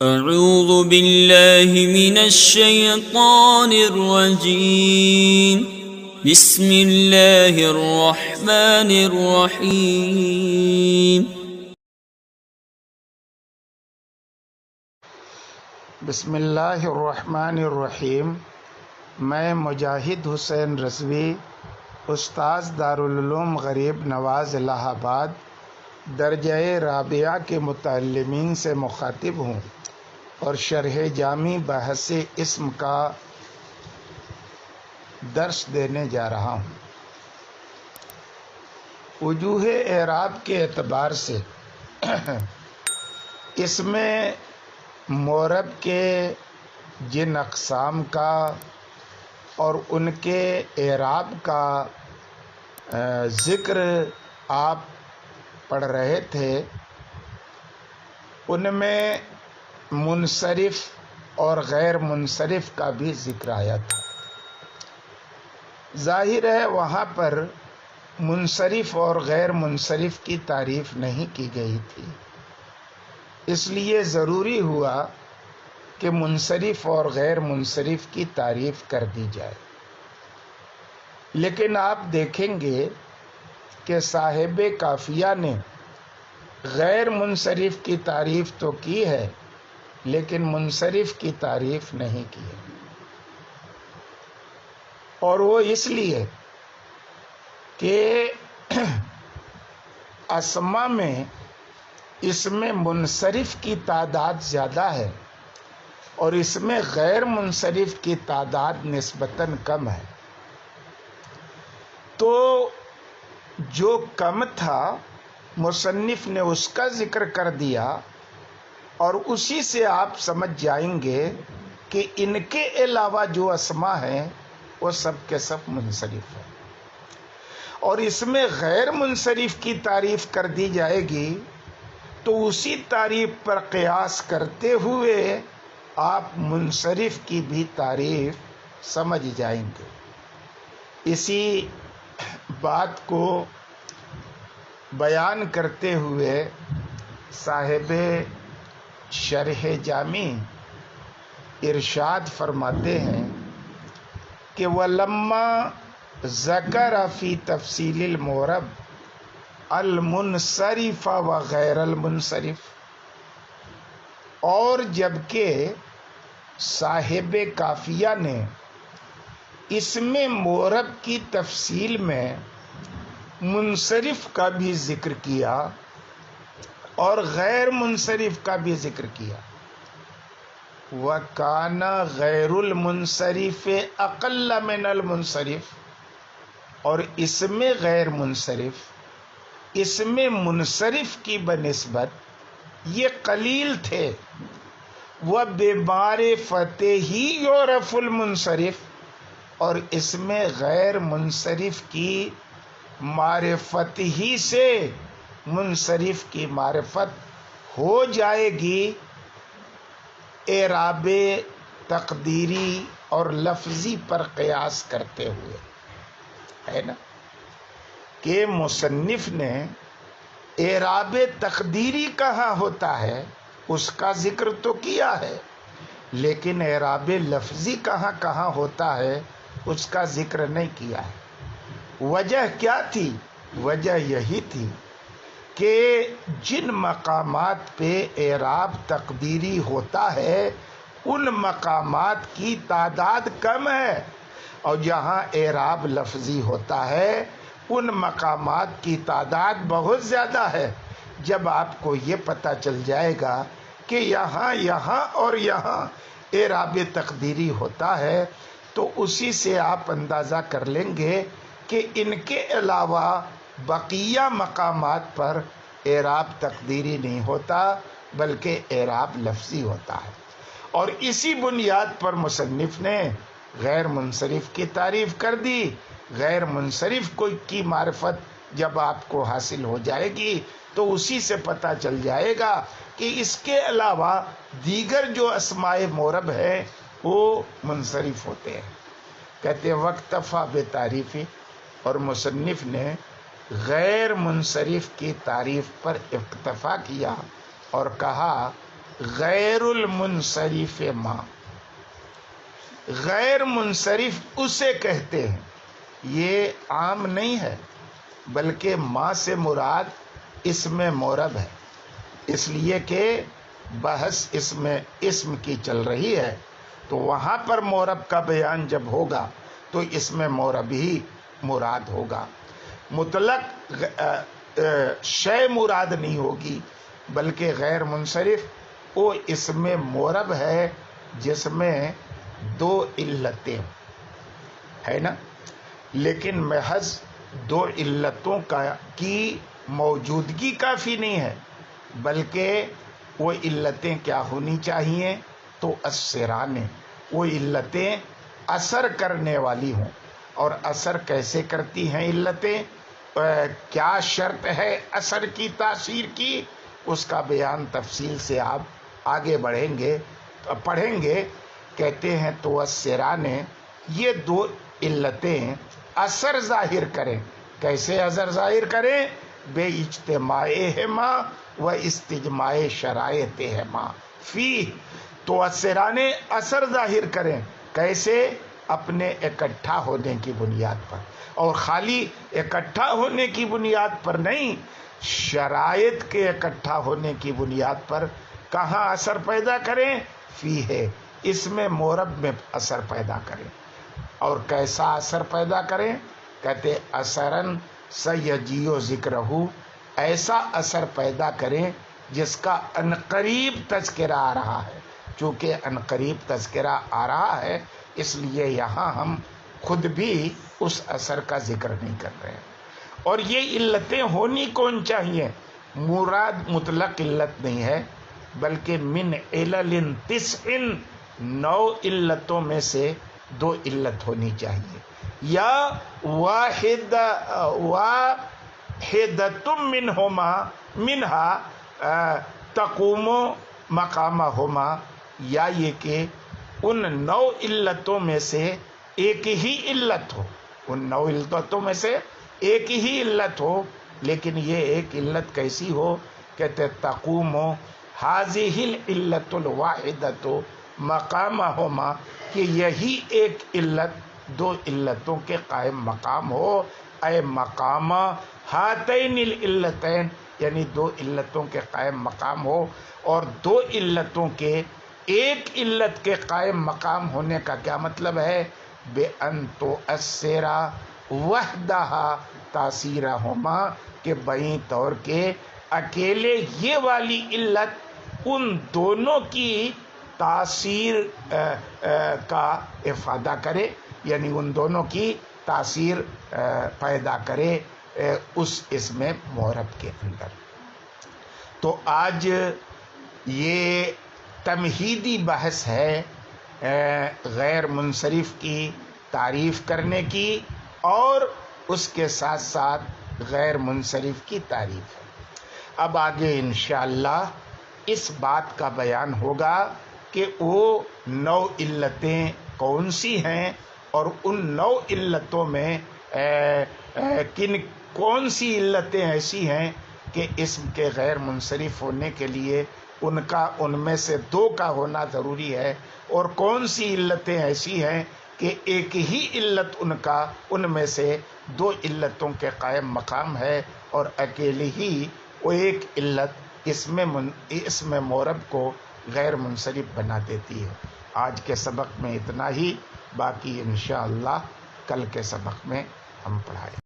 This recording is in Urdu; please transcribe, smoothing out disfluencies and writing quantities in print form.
اعوذ باللہ من الشیطان الرجیم بسم اللہ الرحمن الرحیم بسم اللہ الرحمن الرحیم۔ میں مجاہد حسین رضوی، استاذ دارالعلوم غریب نواز الہ آباد، درجہ رابعہ کے متعلمین سے مخاطب ہوں اور شرح جامی بحث اسم کا درس دینے جا رہا ہوں۔ وجوہ اعراب کے اعتبار سے اس میں مورب کے جن اقسام کا اور ان کے اعراب کا ذکر آپ پڑھ رہے تھے، ان میں منصرف اور غیر منصرف کا بھی ذکر آیا تھا۔ ظاہر ہے وہاں پر منصرف اور غیر منصرف کی تعریف نہیں کی گئی تھی، اس لیے ضروری ہوا کہ منصرف اور غیر منصرف کی تعریف کر دی جائے۔ لیکن آپ دیکھیں گے کہ صاحب قافیہ نے غیر منصرف کی تعریف تو کی ہے لیکن منصرف کی تعریف نہیں کی ہے، اور وہ اس لیے کہ اسما میں اس میں منصرف کی تعداد زیادہ ہے اور اس میں غیر منصرف کی تعداد نسبتاً کم ہے، تو جو کم تھا مصنف نے اس کا ذکر کر دیا، اور اسی سے آپ سمجھ جائیں گے کہ ان کے علاوہ جو اسما ہیں وہ سب کے سب منصرف ہیں، اور اس میں غیر منصرف کی تعریف کر دی جائے گی تو اسی تعریف پر قیاس کرتے ہوئے آپ منصرف کی بھی تعریف سمجھ جائیں گے۔ اسی بات کو بیان کرتے ہوئے صاحب شرح جامی ارشاد فرماتے ہیں کہ وَلَمَّا ذَكَرَ فِي تَفْصِيلِ الْمُعْرَبِ الْمُنصَرِفَ وَغَيْرَ الْمُنصَرِفِ، اور جبکہ صاحب قافیہ نے اس میں معرب کی تفصیل میں منصرف کا بھی ذکر کیا اور غیر منصرف کا بھی ذکر کیا، وَكَانَ غَيْرُ الْمُنصَرِفِ أَقَلَّ مِنَ الْمُنصَرِفِ، اور اس میں غیر منصرف اس میں منصرف کی بنسبت یہ قلیل تھے، وَبِمَعْرِفَتِهِ يُعْرَفُ الْمُنصَرِفُ، اور اس میں غیر منصرف کی معرفت ہی سے منصرف کی معرفت ہو جائے گی، اعراب تقدیری اور لفظی پر قیاس کرتے ہوئے، ہے نا کہ مصنف نے اعراب تقدیری کہاں ہوتا ہے اس کا ذکر تو کیا ہے، لیکن اعراب لفظی کہاں کہاں ہوتا ہے اس کا ذکر نہیں کیا ہے۔ وجہ کیا تھی؟ وجہ یہی تھی کہ جن مقامات پہ اعراب تقدیری ہوتا ہے ان مقامات کی تعداد کم ہے، اور جہاں اعراب لفظی ہوتا ہے ان مقامات کی تعداد بہت زیادہ ہے۔ جب آپ کو یہ پتہ چل جائے گا کہ یہاں اور یہاں اعراب تقدیری ہوتا ہے تو اسی سے آپ اندازہ کر لیں گے کہ ان کے علاوہ بقیہ مقامات پر اعراب تقدیری نہیں ہوتا بلکہ اعراب لفظی ہوتا ہے، اور اسی بنیاد پر مصنف نے غیر منصرف کی تعریف کر دی۔ غیر منصرف کی معرفت جب آپ کو حاصل ہو جائے گی تو اسی سے پتہ چل جائے گا کہ اس کے علاوہ دیگر جو اسماء معرب ہے وہ منصرف ہوتے ہیں۔ کہتے ہیں وقتفا بتعریفی، اور مصنف نے غیر منصرف کی تعریف پر اکتفا کیا اور کہا غیر المنصرف ما، غیر منصرف اسے کہتے ہیں. یہ عام نہیں ہے، بلکہ ما سے مراد اسم مورب ہے، اس لیے کہ بحث اسم کی چل رہی ہے، تو وہاں پر مورب کا بیان جب ہوگا تو اسم مورب ہی مراد ہوگا. مطلق شے مراد نہیں ہوگی، بلکہ غیر منصرف وہ اسم مورب ہے جس میں دو علتیں ہے نا. لیکن محض دو علتوں کی موجودگی کافی نہیں ہے، بلکہ وہ علتیں کیا ہونی چاہیے؟ تو اثرانے، وہ علتیں اثر کرنے والی ہوں. اور اثر کیسے کرتی ہیں علتیں؟ کیا شرط ہے اثر کی تاثیر کی؟ اس کا بیان تفصیل سے آپ آگے پڑھیں گے. کہتے ہیں تو اثرانے، یہ دو علتیں اثر ظاہر کریں. کیسے اثر ظاہر کریں؟ بے اجتماعہما و استجماع شرائطہما فی. تو اثرانے اثر ظاہر کریں. کیسے؟ اپنے اکٹھا ہونے کی بنیاد پر، اور خالی اکٹھا ہونے کی بنیاد پر نہیں، شرائط کے اکٹھا ہونے کی بنیاد پر. کہاں اثر پیدا کریں؟ فی ہے، اس میں مورب میں اثر پیدا کریں. اور کیسا اثر پیدا کریں؟ کہتے اثرن سیجیو ذکرہ، ایسا اثر پیدا کریں جس کا عنقریب تذکرہ آ رہا ہے. چونکہ عنقریب تذکرہ آ رہا ہے، اس لیے یہاں ہم خود بھی اس اثر کا ذکر نہیں کر رہے ہیں. اور یہ علتیں ہونی کون چاہیے؟ مراد مطلق علت نہیں ہے، بلکہ من علل 9 علتوں میں سے 2 علت ہونی چاہیے. یا واحدۃ منہا تقوم مقامہما، یا یہ کہ ان 9 علتوں میں سے ایک ہی علت ہو. ان 9 علتوں میں سے ایک ہی علت ہو، لیکن یہ ایک علت کیسی ہو؟ کہتے تقوم ہذہ العلۃ الواحدۃ مقامہما، کہ یہی ایک علت 2 علتوں کے قائم مقام ہو. اے مقام ہاتین العلتین، یعنی 2 علتوں کے قائم مقام ہو. اور 2 علتوں کے ایک علت کے قائم مقام ہونے کا کیا مطلب ہے؟ بے ان تؤثر وحدہا تاثیرہما، کہ بیں طور کے اکیلے یہ والی علت ان دونوں کی تاثیر کا افادہ کرے، یعنی ان دونوں کی تاثیر پیدا کرے اس اسم مورب کے اندر. تو آج یہ تمہیدی بحث ہے غیر منصرف کی تعریف کرنے کی، اور اس کے ساتھ ساتھ غیر منصرف کی تعریف ہے. اب آگے انشاءاللہ اس بات کا بیان ہوگا کہ وہ 9 علتیں کون سی ہیں، اور ان 9 علتوں میں کون سی علتیں ایسی ہیں کہ اسم کے غیر منصرف ہونے کے لیے ان میں سے 2 کا ہونا ضروری ہے، اور کون سی علتیں ایسی ہیں کہ ایک ہی علت ان میں سے 2 علتوں کے قائم مقام ہے، اور اکیلی ہی وہ ایک علت اسم مورب کو غیر منصرف بنا دیتی ہے. آج کے سبق میں اتنا ہی، باقی انشاءاللہ کل کے سبق میں ہم پڑھائیں.